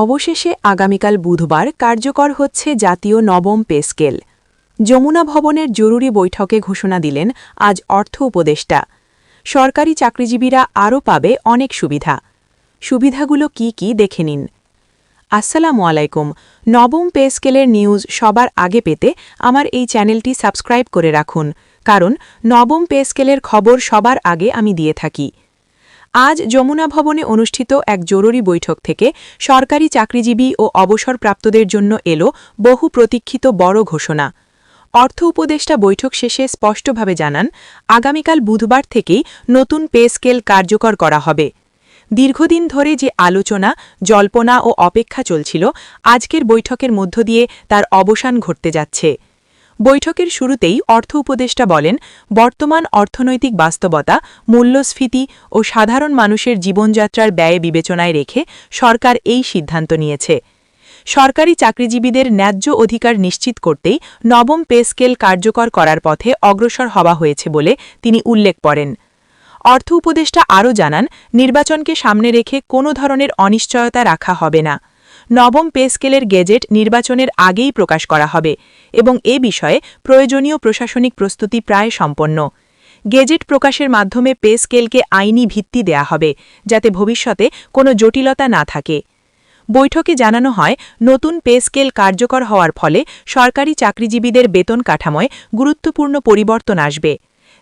অবশেষে আগামীকাল বুধবার কার্যকর হচ্ছে জাতীয় নবম পে স্কেল। যমুনা ভবনের জরুরি বৈঠকে ঘোষণা দিলেন আজ অর্থ উপদেষ্টা। সরকারি চাকরিজীবীরা আরও পাবে অনেক সুবিধা। সুবিধাগুলো কি কি দেখে নিন। আসসালামু আলাইকুম। নবম পে স্কেলের নিউজ সবার আগে পেতে আমার এই চ্যানেলটি সাবস্ক্রাইব করে রাখুন, কারণ নবম পে স্কেলের খবর সবার আগে আমি দিয়ে থাকি। আজ যমুনা ভবনে অনুষ্ঠিত এক জরুরি বৈঠক থেকে সরকারি চাকরিজীবী ও অবসরপ্রাপ্তদের জন্য এলো বহু প্রতীক্ষিত বড় ঘোষণা। অর্থ উপদেষ্টা বৈঠক শেষে স্পষ্টভাবে জানান, আগামীকাল বুধবার থেকেই নতুন পে স্কেল কার্যকর করা হবে। দীর্ঘদিন ধরে যে আলোচনা, জল্পনা ও অপেক্ষা চলছিল, আজকের বৈঠকের মধ্য দিয়ে তার অবসান ঘটতে যাচ্ছে। বৈঠকের শুরুতেই অর্থ উপদেষ্টা বলেন, বর্তমান অর্থনৈতিক বাস্তবতা, মূল্যস্ফীতি ও সাধারণ মানুষের জীবনযাত্রার ব্যয় বিবেচনায় রেখে সরকার এই সিদ্ধান্ত নিয়েছে। সরকারি চাকরিজীবীদের ন্যায্য অধিকার নিশ্চিত করতেই নবম পে স্কেল কার্যকর করার পথে অগ্রসর হওয়া হয়েছে বলে তিনি উল্লেখ করেন। অর্থ উপদেষ্টা আরও জানান, নির্বাচনকে সামনে রেখে কোনো ধরনের অনিশ্চয়তা রাখা হবে না। নবম পে স্কেলের গেজেট নির্বাচনের আগেই প্রকাশ করা হবে এবং এ বিষয়ে প্রয়োজনীয় প্রশাসনিক প্রস্তুতি প্রায় সম্পন্ন। গেজেট প্রকাশের মাধ্যমে পে স্কেলকে আইনি ভিত্তি দেয়া হবে, যাতে ভবিষ্যতে কোনো জটিলতা না থাকে। বৈঠকে জানানো হয়, নতুন পে স্কেল কার্যকর হওয়ার ফলে সরকারি চাকরিজীবীদের বেতন কাঠামোয় গুরুত্বপূর্ণ পরিবর্তন আসবে।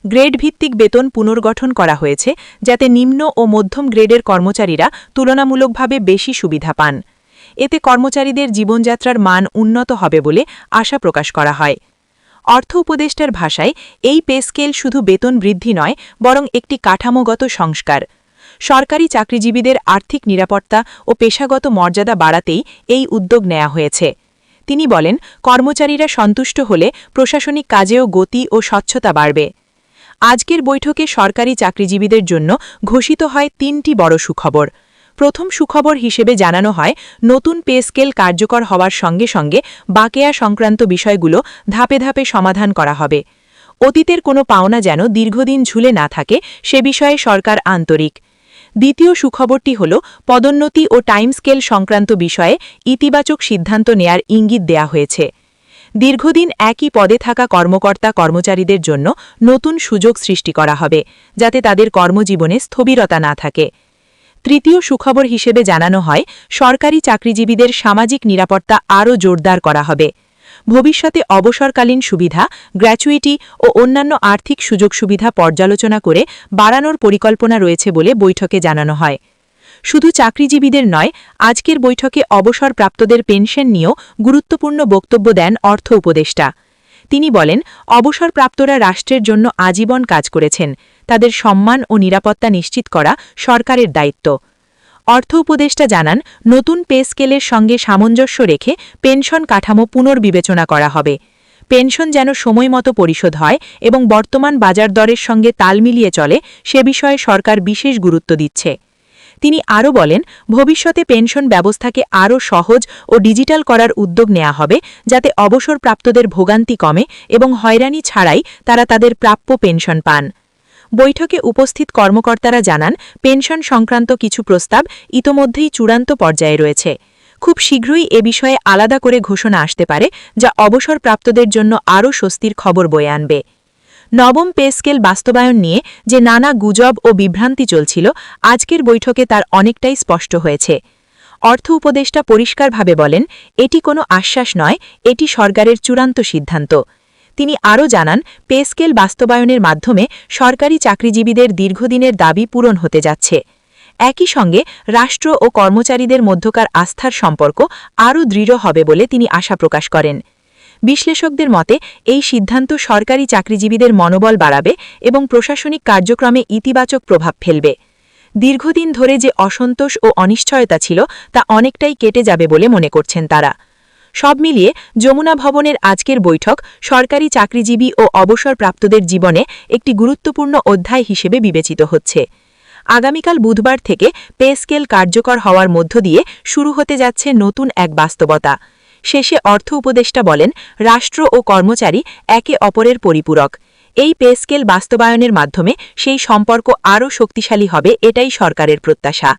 গ্রেড ভিত্তিক বেতন পুনর্গঠন করা হয়েছে, যাতে নিম্ন ও মধ্যম গ্রেডের কর্মচারীরা তুলনামূলকভাবে বেশি সুবিধা পান। এতে কর্মচারীদের জীবনযাত্রার মান উন্নত হবে বলে আশা প্রকাশ করা হয়। অর্থ উপদেষ্টার ভাষায়, এই পে স্কেল শুধু বেতন বৃদ্ধি নয়, বরং একটি কাঠামোগত সংস্কার। সরকারি চাকরিজীবীদের আর্থিক নিরাপত্তা ও পেশাগত মর্যাদা বাড়াতেই এই উদ্যোগ নেওয়া হয়েছে। তিনি বলেন, কর্মচারীরা সন্তুষ্ট হলে প্রশাসনিক কাজেও গতি ও স্বচ্ছতা বাড়বে। আজকের বৈঠকে সরকারি চাকরিজীবীদের জন্য ঘোষিত হয় ৩টি বড় সুখবর। প্রথম সুখবর হিসেবে জানানো হয়, নতুন পে স্কেল কার্যকর হওয়ার সঙ্গে সঙ্গে বাকেয়া সংক্রান্ত বিষয়গুলো ধাপে ধাপে সমাধান করা হবে। অতীতের কোনো পাওনা যেন দীর্ঘদিন ঝুলে না থাকে, সে বিষয়ে সরকার আন্তরিক। দ্বিতীয় সুখবরটি হল, পদোন্নতি ও টাইম স্কেল সংক্রান্ত বিষয়ে ইতিবাচক সিদ্ধান্ত নেয়ার ইঙ্গিত দেয়া হয়েছে। দীর্ঘদিন একই পদে থাকা কর্মচারীদের জন্য নতুন সুযোগ সৃষ্টি করা হবে, যাতে তাদের কর্মজীবনে স্থবিরতা না থাকে। তৃতীয় সুখবর হিসেবে জানানো হয়, সরকারি চাকরিজীবীদের সামাজিক নিরাপত্তা আরও জোরদার করা হবে। ভবিষ্যতে অবসরকালীন সুবিধা, গ্র্যাচুইটি ও অন্যান্য আর্থিক সুযোগ সুবিধা পর্যালোচনা করে বাড়ানোর পরিকল্পনা রয়েছে বলে বৈঠকে জানানো হয়। শুধু চাকরিজীবীদের নয়, আজকের বৈঠকে অবসরপ্রাপ্তদের পেনশন নিয়েও গুরুত্বপূর্ণ বক্তব্য দেন অর্থ উপদেষ্টা। তিনি বলেন, অবসরপ্রাপ্তরা রাষ্ট্রের জন্য আজীবন কাজ করেছেন, তাদের সম্মান ও নিরাপত্তা নিশ্চিত করা সরকারের দায়িত্ব। অর্থ উপদেষ্টা জানান, নতুন পে স্কেলের সঙ্গে সামঞ্জস্য রেখে পেনশন কাঠামো পুনর্বিবেচনা করা হবে। পেনশন যেন সময়মতো পরিশোধ হয় এবং বর্তমান বাজার দরের সঙ্গে তাল মিলিয়ে চলে, সে বিষয়ে সরকার বিশেষ গুরুত্ব দিচ্ছে। তিনি আরও বলেন, ভবিষ্যতে পেনশন ব্যবস্থাকে আরও সহজ ও ডিজিটাল করার উদ্যোগ নেওয়া হবে, যাতে অবসরপ্রাপ্তদের ভোগান্তি কমে এবং হয়রানি ছাড়াই তারা তাদের প্রাপ্য পেনশন পান। বৈঠকে উপস্থিত কর্মকর্তারা জানান, পেনশন সংক্রান্ত কিছু প্রস্তাব ইতোমধ্যেই চূড়ান্ত পর্যায়ে রয়েছে। খুব শীঘ্রই এ বিষয়ে আলাদা করে ঘোষণা আসতে পারে, যা অবসরপ্রাপ্তদের জন্য আরও স্বস্তির খবর বয়ে আনবে। নবম পে স্কেল বাস্তবায়ন নিয়ে যে নানা গুজব ও বিভ্রান্তি চলছিল, আজকের বৈঠকে তার অনেকটাই স্পষ্ট হয়েছে। অর্থ উপদেষ্টা পরিষ্কারভাবে বলেন, এটি কোনো আশ্বাস নয়, এটি সরকারের চূড়ান্ত সিদ্ধান্ত। তিনি আরও জানান, পে স্কেল বাস্তবায়নের মাধ্যমে সরকারি চাকরিজীবীদের দীর্ঘদিনের দাবি পূরণ হতে যাচ্ছে। একই সঙ্গে রাষ্ট্র ও কর্মচারীদের মধ্যকার আস্থার সম্পর্ক আরও দৃঢ় হবে বলে তিনি আশা প্রকাশ করেন। বিশ্লেষকদের মতে, এই সিদ্ধান্ত সরকারি চাকরিজীবীদের মনোবল বাড়াবে এবং প্রশাসনিক কার্যক্রমে ইতিবাচক প্রভাব ফেলবে। দীর্ঘদিন ধরে যে অসন্তোষ ও অনিশ্চয়তা ছিল, তা অনেকটাই কেটে যাবে বলে মনে করছেন তারা। সব মিলিয়ে যমুনা ভবনের আজকের বৈঠক সরকারি চাকরিজীবী ও অবসরপ্রাপ্তদের জীবনে একটি গুরুত্বপূর্ণ অধ্যায় হিসেবে বিবেচিত হচ্ছে। আগামীকাল বুধবার থেকে পে স্কেল কার্যকর হওয়ার মধ্য দিয়ে শুরু হতে যাচ্ছে নতুন এক বাস্তবতা। শেষে অর্থ উপদেষ্টা বলেন, রাষ্ট্র ও কর্মচারী একে অপরের পরিপূরক। এই পে স্কেল বাস্তবায়নের মাধ্যমে সেই সম্পর্ক আরও শক্তিশালী হবে, এটাই সরকারের প্রত্যাশা।